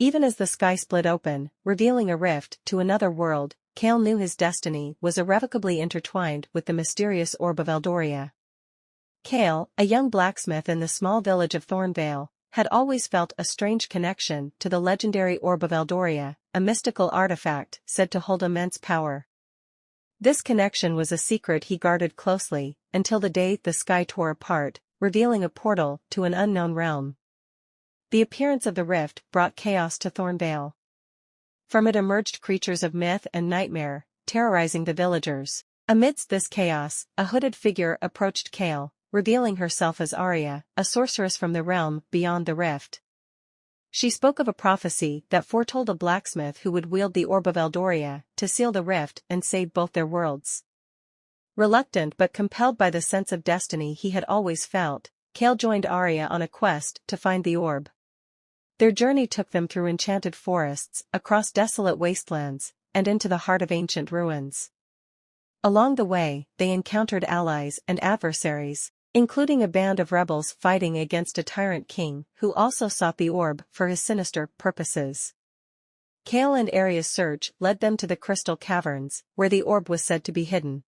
Even as the sky split open, revealing a rift to another world, Kael knew his destiny was irrevocably intertwined with the mysterious Orb of Eldoria. Kael, a young blacksmith in the small village of Thornvale, had always felt a strange connection to the legendary Orb of Eldoria, a mystical artifact said to hold immense power. This connection was a secret he guarded closely, until the day the sky tore apart, revealing a portal to an unknown realm. The appearance of the rift brought chaos to Thornvale. From it emerged creatures of myth and nightmare, terrorizing the villagers. Amidst this chaos, a hooded figure approached Kael, revealing herself as Aria, a sorceress from the realm beyond the rift. She spoke of a prophecy that foretold a blacksmith who would wield the Orb of Eldoria to seal the rift and save both their worlds. Reluctant but compelled by the sense of destiny he had always felt, Kael joined Aria on a quest to find the orb. Their journey took them through enchanted forests, across desolate wastelands, and into the heart of ancient ruins. Along the way, they encountered allies and adversaries, including a band of rebels fighting against a tyrant king who also sought the orb for his sinister purposes. Kael and Aria's search led them to the crystal caverns, where the orb was said to be hidden.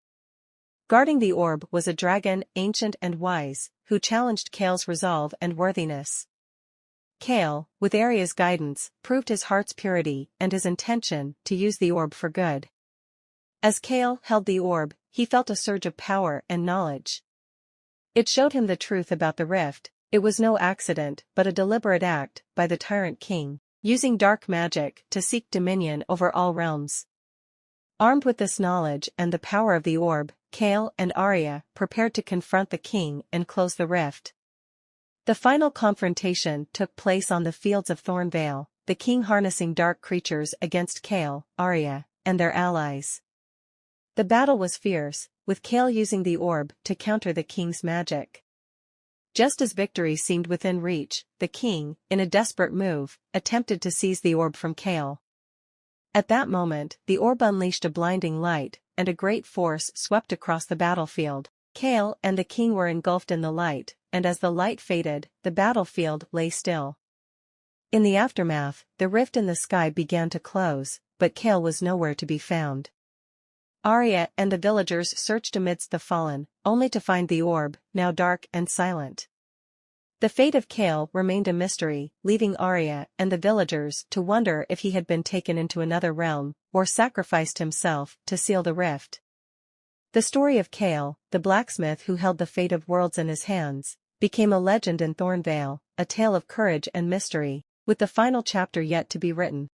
Guarding the orb was a dragon, ancient and wise, who challenged Kael's resolve and worthiness. Kael, with Aria's guidance, proved his heart's purity and his intention to use the orb for good. As Kael held the orb, he felt a surge of power and knowledge. It showed him the truth about the rift. It was no accident but a deliberate act by the tyrant king, using dark magic to seek dominion over all realms. Armed with this knowledge and the power of the orb, Kael and Aria prepared to confront the king and close the rift. The final confrontation took place on the fields of Thornvale, the king harnessing dark creatures against Kael, Aria, and their allies. The battle was fierce, with Kael using the orb to counter the king's magic. Just as victory seemed within reach, the king, in a desperate move, attempted to seize the orb from Kael. At that moment, the orb unleashed a blinding light, and a great force swept across the battlefield. Kael and the king were engulfed in the light, and as the light faded, the battlefield lay still. In the aftermath, the rift in the sky began to close, but Kael was nowhere to be found. Aria and the villagers searched amidst the fallen, only to find the orb, now dark and silent. The fate of Kael remained a mystery, leaving Aria and the villagers to wonder if he had been taken into another realm, or sacrificed himself to seal the rift. The story of Kael, the blacksmith who held the fate of worlds in his hands, became a legend in Thornvale, a tale of courage and mystery, with the final chapter yet to be written.